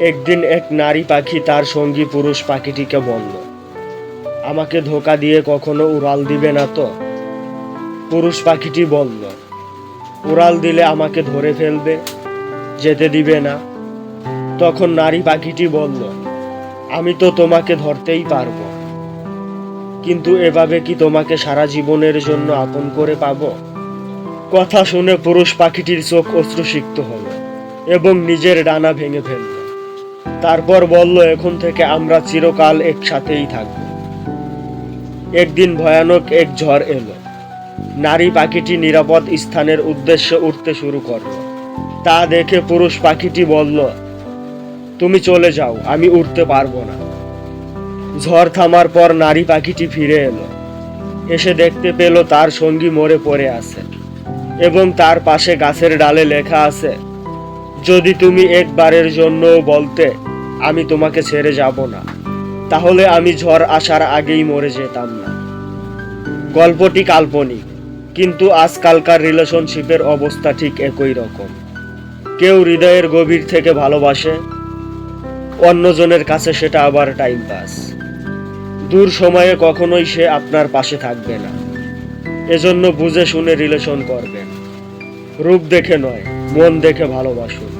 একদিন এক নারী পাখি তার সঙ্গী পুরুষ পাখিটিকে বলল, আমাকে ধোঁকা দিয়ে কখনো উড়াল দিবে না তো? পুরুষ পাখিটি বলল, উড়াল দিলে আমাকে ধরে ফেলবে, যেতে দিবে না। তখন নারী পাখিটি বলল, আমি তো তোমাকে ধরতেই পারবো, কিন্তু এভাবে কি তোমাকে সারা জীবনের জন্য আপন করে পাবো? কথা শুনে পুরুষ পাখিটির চোখ অশ্রুসিক্ত হলো এবং নিজের ডানা ভেঙে ফেলল। তারপর বলল, এখন থেকে আমরা চিরকাল একসাথেই থাকব। একদিন ভয়ানক এক ঝড় এলো। নারী পাখিটি নিরাপদ স্থানের উদ্দেশ্যে উড়তে শুরু করলো। তা দেখে পুরুষ পাখিটি বলল, তুমি চলে যাও, আমি উড়তে পারবো না। ঝড় থামার পর নারী পাখিটি ফিরে এলো। এসে দেখতে পেল তার সঙ্গী মরে পড়ে আছে এবং তার পাশে গাছের ডালে লেখা আছে, যদি তুমি একবারের জন্যও বলতে আমি তোমাকে ছেড়ে যাব না, তাহলে আমি ঝড় আসার আগেই মরে যেতাম না। গল্পটি কাল্পনিক, কিন্তু আজকালকার রিলেশনশিপের অবস্থা ঠিক একই রকম। কেউ হৃদয়ের গভীর থেকে ভালোবাসে, অন্যজনের কাছে সেটা আবার টাইম পাস। দূর সময়ে কখনোই সে আপনার পাশে থাকবে না। এজন্য বুঝে শুনে রিলেশন করবেন। রূপ দেখে নয়, মন দেখে ভালোবাসুন।